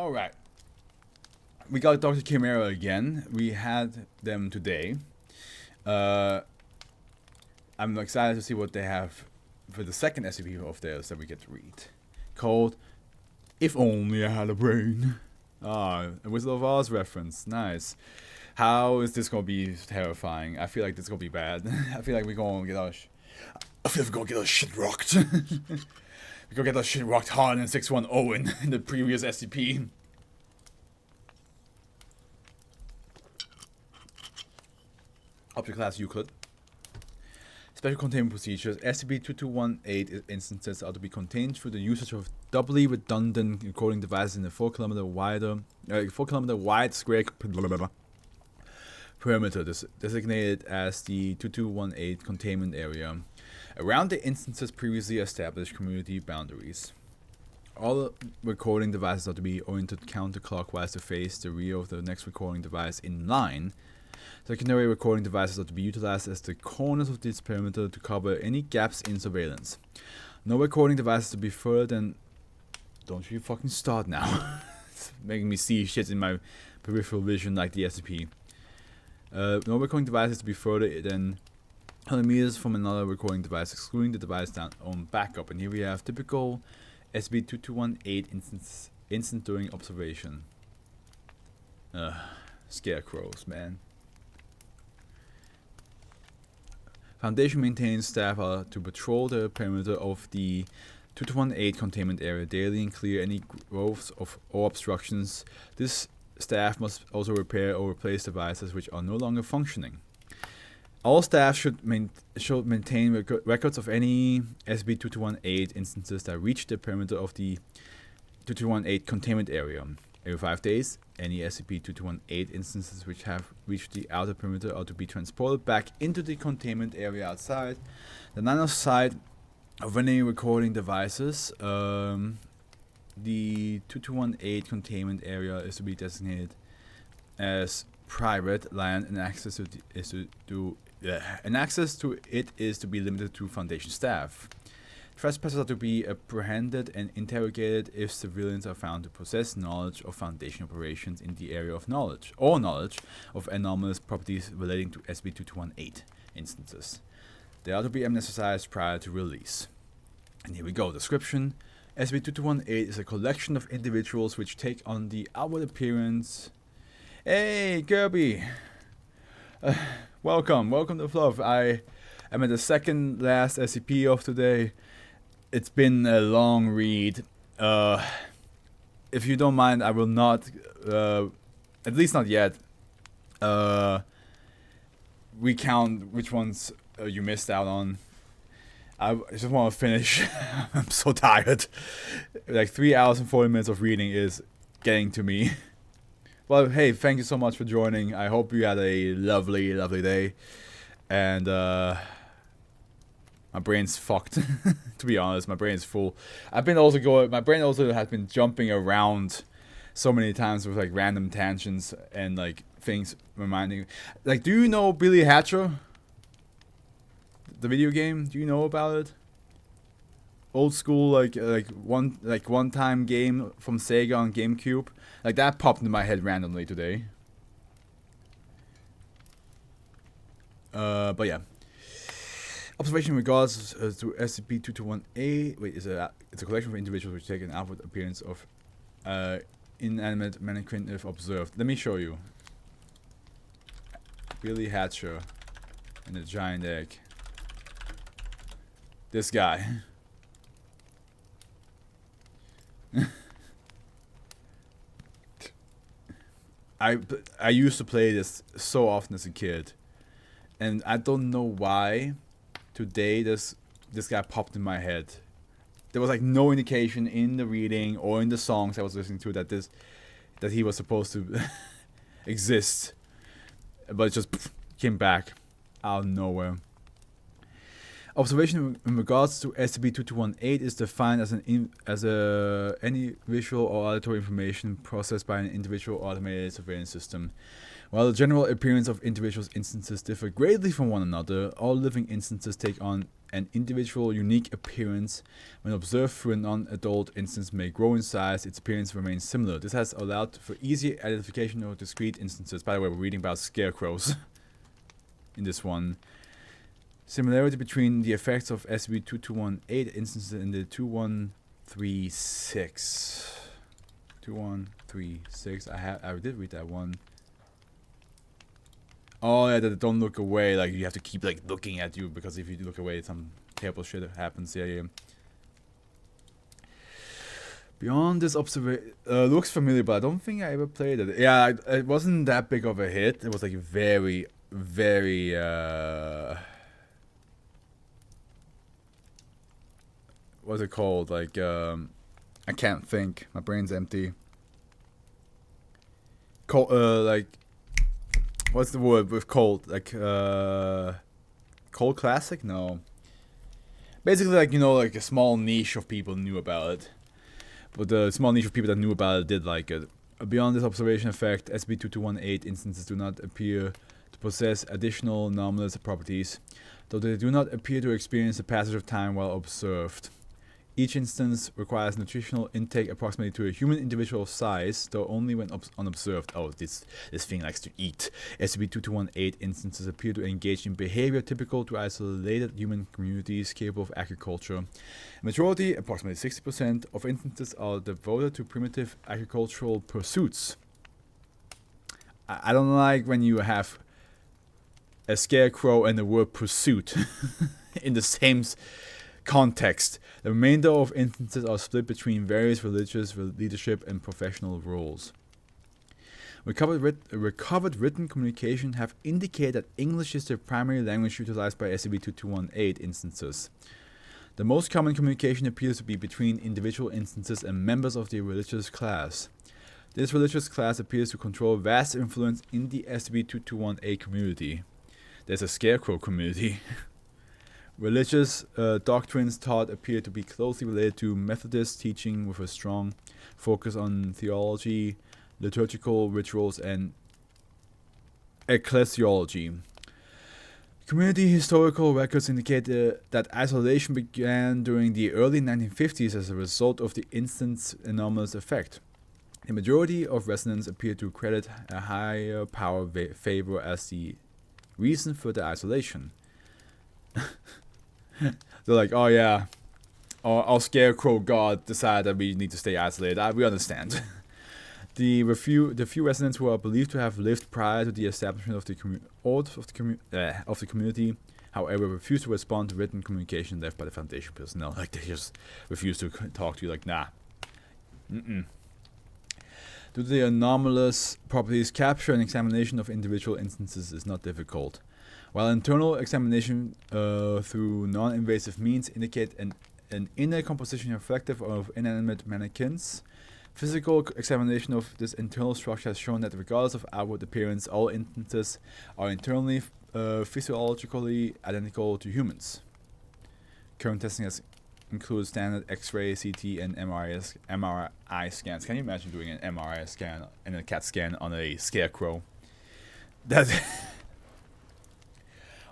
Alright. We got Dr. Chimera again. We had them today. I'm excited to see what they have for the second SCP of theirs that we get to read. Called If Only I Had a Brain. Ah, a Wizard of Oz reference. Nice. How is this gonna be terrifying? I feel like this is gonna be bad. I feel like we're gonna get our shit rocked. We're gonna get our shit rocked hard in 610 in the previous SCP. Object class Euclid. Special containment procedures. SCP-2218 instances are to be contained through the usage of doubly redundant recording devices in a 4 kilometer wide square perimeter designated as the 2218 containment area around the instance's previously established community boundaries. All recording devices are to be oriented counterclockwise to face the rear of the next recording device in line. Secondary recording devices are to be utilized as the corners of this perimeter to cover any gaps in surveillance. No recording devices to be further than... Don't you fucking start now. It's making me see shit in my peripheral vision like the SCP. No recording devices to be further than 100 meters from another recording device, excluding the device down on backup. And here we have typical SCP-2218 instant during observation. Scarecrows, man. Foundation maintains staff are to patrol the perimeter of the 2218 containment area daily and clear any growths or obstructions. This staff must also repair or replace devices which are no longer functioning. All staff should maintain records of any SCP-2218 instances that reach the perimeter of the 2218 containment area. Every 5 days, any SCP-2218 instances which have reached the outer perimeter are to be transported back into the containment area outside. The line of sight of any recording devices. The 2218 containment area is to be designated as private land, and access to it is to be limited to Foundation staff. Trespassers are to be apprehended and interrogated if civilians are found to possess knowledge of Foundation operations in the area of knowledge, or knowledge of anomalous properties relating to SCP-2218 instances. They are to be amnesticized prior to release. And here we go. Description. SCP-2218 is a collection of individuals which take on the outward appearance... Hey, Kirby! Welcome to Fluff. I am at the second last SCP of today. It's been a long read. If you don't mind, I will not, at least not yet, recount which ones you missed out on. I just want to finish. I'm so tired. Like 3 hours and 40 minutes of reading is getting to me. Well, hey, thank you so much for joining. I hope you had a lovely, lovely day. And, my brain's fucked. To be honest, my brain's full. My brain also has been jumping around so many times with like random tangents and like things reminding me. Like, do you know Billy Hatcher? The video game? Do you know about it? Old school one time game from Sega on GameCube. Like that popped into my head randomly today. But yeah. Observation in regards to SCP-2218. Wait, it's a collection of individuals which take an outward appearance of inanimate mannequin if observed. Let me show you. Billy Hatcher and a giant egg. This guy. I used to play this so often as a kid, and I don't know why today this guy popped in my head. There was like no indication in the reading or in the songs I was listening to that he was supposed to exist, but it just came back out of nowhere. Observation in regards to SCP-2218 is defined as any visual or auditory information processed by an individual automated surveillance system. While the general appearance of individuals' instances differ greatly from one another, all living instances take on an individual unique appearance. When observed through a non-adult instance may grow in size, its appearance remains similar. This has allowed for easy identification of discrete instances. By the way, we're reading about scarecrows in this one. Similarity between the effects of SCP-2218 instances in the 2136. 2136. I did read that one. Oh yeah, that don't look away. Like you have to keep like looking at you, because if you look away, some terrible shit happens. Yeah. Beyond this observation, looks familiar, but I don't think I ever played it. Yeah, it wasn't that big of a hit. It was like very, very. What's it called? Like I can't think. My brain's empty. Like, what's the word with cold? Like cold classic? No. Basically, like, you know, like a small niche of people knew about it. But the small niche of people that knew about it did like it. Beyond this observation effect, SCP-2218 instances do not appear to possess additional anomalous properties, though they do not appear to experience the passage of time while observed. Each instance requires nutritional intake approximately to a human individual size, though only when unobserved. Oh, this thing likes to eat. SCP-2218 instances appear to engage in behavior typical to isolated human communities capable of agriculture. A majority, approximately 60%, of instances are devoted to primitive agricultural pursuits. I don't like when you have a scarecrow and the word pursuit in the same context. The remainder of instances are split between various religious leadership and professional roles. Recovered written communication have indicated that English is the primary language utilized by SCP-2218 instances. The most common communication appears to be between individual instances and members of the religious class. This religious class appears to control vast influence in the SCP-2218 community. There's a scarecrow community. Religious doctrines taught appear to be closely related to Methodist teaching, with a strong focus on theology, liturgical rituals, and ecclesiology. Community historical records indicate that isolation began during the early 1950s as a result of the instant's anomalous effect. The majority of residents appear to credit a higher power favor as the reason for the isolation. They're like, oh yeah, our scarecrow god decided that we need to stay isolated. We understand. The few residents who are believed to have lived prior to the establishment of the community, however, refuse to respond to written communication left by the Foundation personnel. Like, they just refuse to talk to you. Like, nah. Due to the anomalous properties, capture and examination of individual instances is not difficult. While internal examination through non-invasive means indicate an inner composition reflective of inanimate mannequins, physical examination of this internal structure has shown that regardless of outward appearance, all instances are internally physiologically identical to humans. Current testing has included standard X-ray, CT, and MRI scans. Can you imagine doing an MRI scan and a CAT scan on a scarecrow? That.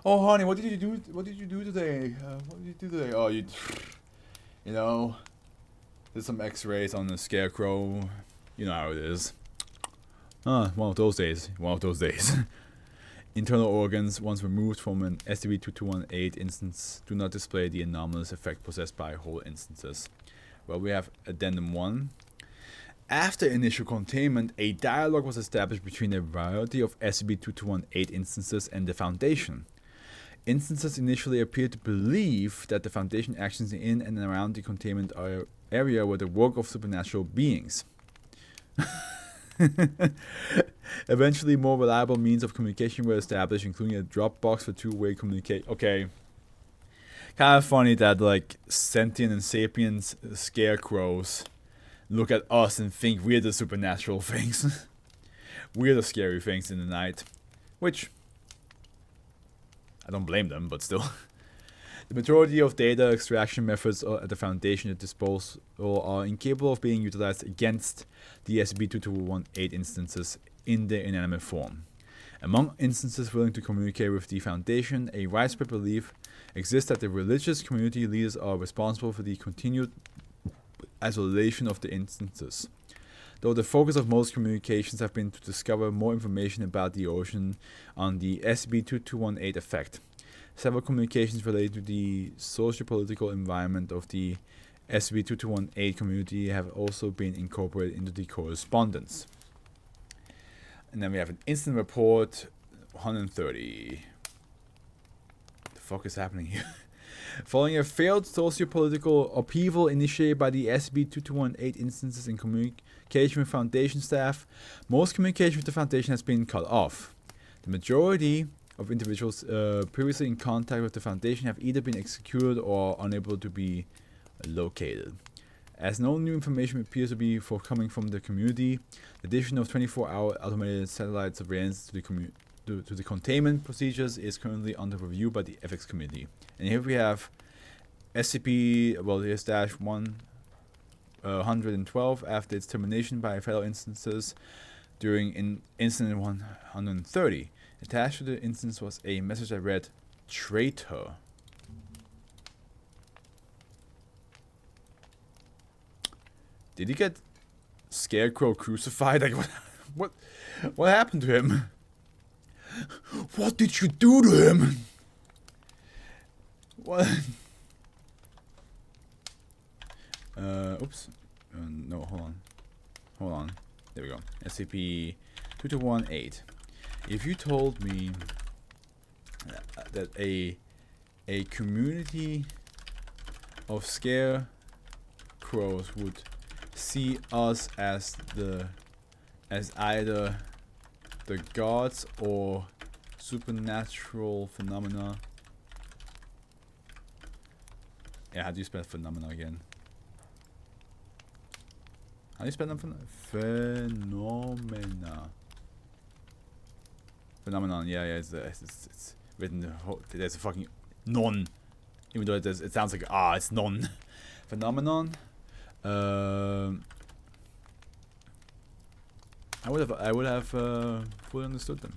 Oh, honey, what did you do? What did you do today? What did you do today? Oh, you know, did some X-rays on the scarecrow. You know how it is. One of those days. One of those days. Internal organs, once removed from an SCP-2218 instance, do not display the anomalous effect possessed by whole instances. Well, we have Addendum 1. After initial containment, a dialogue was established between a variety of SCP-2218 instances and the Foundation. Instances initially appeared to believe that the Foundation actions in and around the containment area were the work of supernatural beings. Eventually, more reliable means of communication were established, including a drop box for two-way communication. Okay. Kind of funny that, like, sentient and sapiens scarecrows look at us and think we're the supernatural things. We're the scary things in the night. Which, I don't blame them, but still. The majority of data extraction methods at the Foundation at disposal are incapable of being utilized against the SCP-2218 instances in their inanimate form. Among instances willing to communicate with the Foundation, a widespread belief exists that the religious community leaders are responsible for the continued isolation of the instances. Though the focus of most communications have been to discover more information about the ocean on the SCP-2218 effect. Several communications related to the socio-political environment of the SCP-2218 community have also been incorporated into the correspondence. And then we have an incident report, 130. What the fuck is happening here? Following a failed socio-political upheaval initiated by the SCP-2218 instances in communication with Foundation staff, most communication with the Foundation has been cut off. The majority of individuals previously in contact with the Foundation have either been executed or unable to be located. As no new information appears to be forthcoming from the community, the addition of 24-hour automated satellite surveillance to the containment procedures is currently under review by the Ethics Committee. And here we have SCP, well, here's -112 after its termination by fellow instances during Incident 130. Attached to the instance was a message that read, "Traitor." Did he get Scarecrow crucified? Like, what happened to him? What did you do to him? What? Oops. No, hold on. There we go. SCP-2218. If you told me that a community of Scarecrows would see us as either the gods or supernatural phenomena. Yeah, how do you spell phenomena again? How do you spell them? Phenomena. Phenomenon. Yeah. It's written. There's a fucking non. Even though it sounds like it's non. Phenomenon. I would have fully understood them.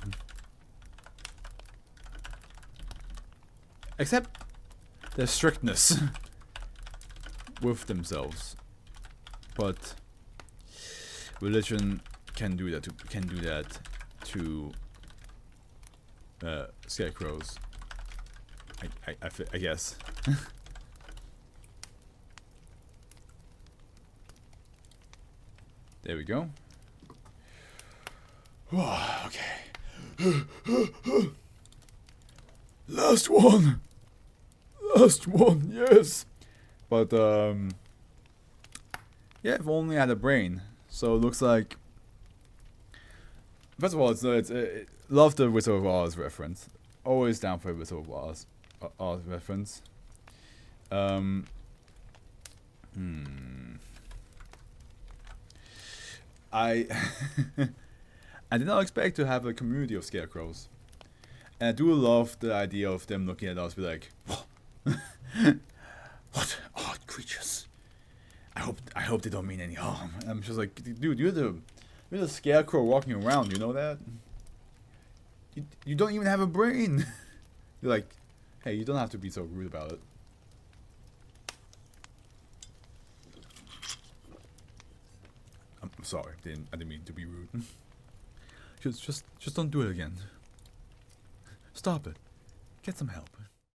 Except their strictness with themselves. But religion can do that to Scarecrows. I guess. There we go. Okay. Last one, yes. But yeah, if only I had a brain. So it looks like. First of all, love the Wizard of Oz reference. Always down for a Wizard of Oz reference. I did not expect to have a community of Scarecrows. And I do love the idea of them looking at us be like, what odd creatures. I hope they don't mean any harm. And I'm just like, dude, you're the Scarecrow walking around, you know that? You don't even have a brain. You're like, hey, you don't have to be so rude about it. I'm sorry, I didn't mean to be rude. Just don't do it again. Stop it. Get some help.